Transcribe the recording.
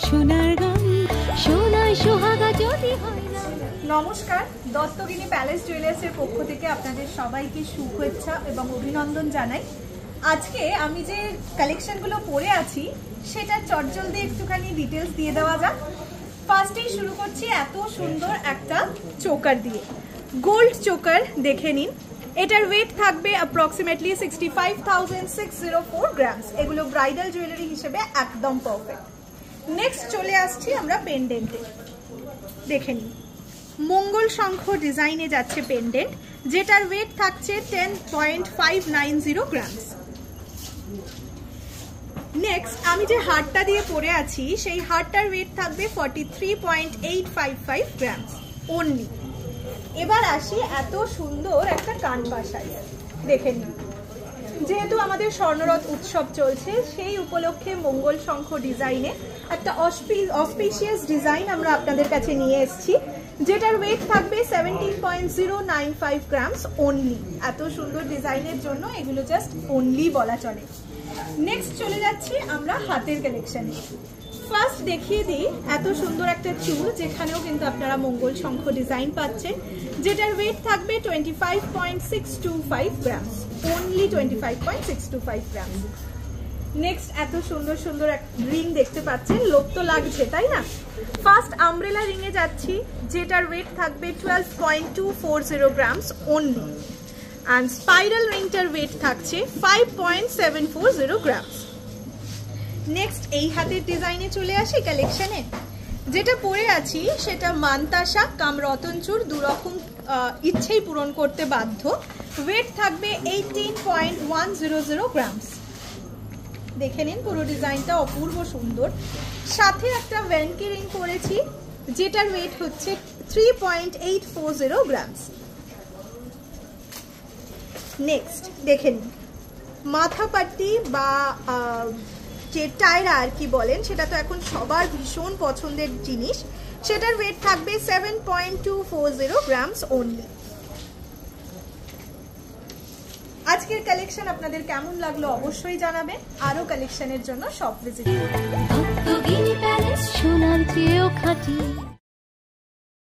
সোনার গান সোনায় সোহাগা যদি হয় না। নমস্কার, দত্তগিনী প্যালেস জুয়েলার্সের পক্ষ থেকে আপনাদের সবাইকে শুভেচ্ছা এবং অভিনন্দন জানাই। আজকে আমি যে কালেকশনগুলো পরে আছি সেটার চটজলদি একটুখানি ডিটেলস দিয়ে দেওয়া যাক। ফার্স্টেই শুরু করছি এত সুন্দর একটা চোকার দিয়ে। গোল্ড চোকার দেখে নিন, এটার ওয়েট থাকবে অ্যাপ্রক্সিমেটলি 65,604 গ্রামস। এগুলো ব্রাইডাল জুয়েলারি হিসেবে একদম পারফেক্ট। নেক্সট চলে আসছি আমরা পেন্ডেন্টে, দেখে নিন। মঙ্গল শঙ্খ ডিজাইনে যাচ্ছে পেন্ডেন্ট, যেটার ওয়েট থাকছে 10.590 গ্রামস। নেক্সট আমি যে হারটা দিয়ে পরে আছি সেই হারটার ওয়েট থাকবে 43.855 গ্রামস অনলি। এবার আসি এত সুন্দর একটা কানবাসায়, দেখে নিন। যেহেতু আমাদের স্বর্ণরথ উৎসব চলছে, সেই উপলক্ষে মঙ্গল শঙ্খ ডিজাইনে একটা অসপিশিয়াস ডিজাইন আমরা আপনাদের কাছে নিয়ে এসেছি, যেটার ওয়েট থাকবে 17.095 গ্রামস অনলি। এত সুন্দর ডিজাইনের জন্য এগুলো জাস্ট অনলি বলা চলে। নেক্সট চলে যাচ্ছি আমরা হাতের কালেকশনে। ফার্স্ট দেখিয়ে দিই এত সুন্দর একটা চুল, যেখানেও কিন্তু আপনারা মঙ্গল শঙ্খ ডিজাইন পাচ্ছেন, যেটার ওয়েট থাকবে 25.625 গ্রামস অনলি, 25.625 গ্রামস। নেক্সট এত সুন্দর সুন্দর রিং দেখতে পাচ্ছেন, লোক তো লাগছে তাই না। ফার্স্ট আমব্রেলা রিং এ যাচ্ছি, যেটার ওয়েট থাকবে 12.240 গ্রামস অনলি, and স্পাইরাল রিংটার ওয়েট থাকছে 5.740 গ্রামস। নেক্সট এই হাতের ডিজাইনে চলে আসি কালেকশনে। যেটা পরে আছি সেটা মানতাসা কাম রতনচুর, দুরকম ইচ্ছেই পূরণ করতে বাধ্য। ওয়েট থাকবে 18.100 গ্রামস। দেখে নিন, পুরো ডিজাইনটা অপূর্ব সুন্দর। সাথে একটা ভ্যানকি রিং পরেছি, যেটার ওয়েট হচ্ছে 3.840 গ্রামস। নেক্সট দেখে নিন, মাথা পাট্টি বা যে টায়রা আর কি বলেন, সেটা তো এখন সবার ভীষণ পছন্দের জিনিস। সেটার ওয়েট থাকবে 7.240 গ্রামস অনলি। আজকের কালেকশন আপনাদের কেমন লাগলো অবশ্যই জানাবেন। আরো কালেকশনের জন্য শপ ভিজিট করুন। দত্তগিনী প্যালেস সোনার চেয়েও খাঁটি।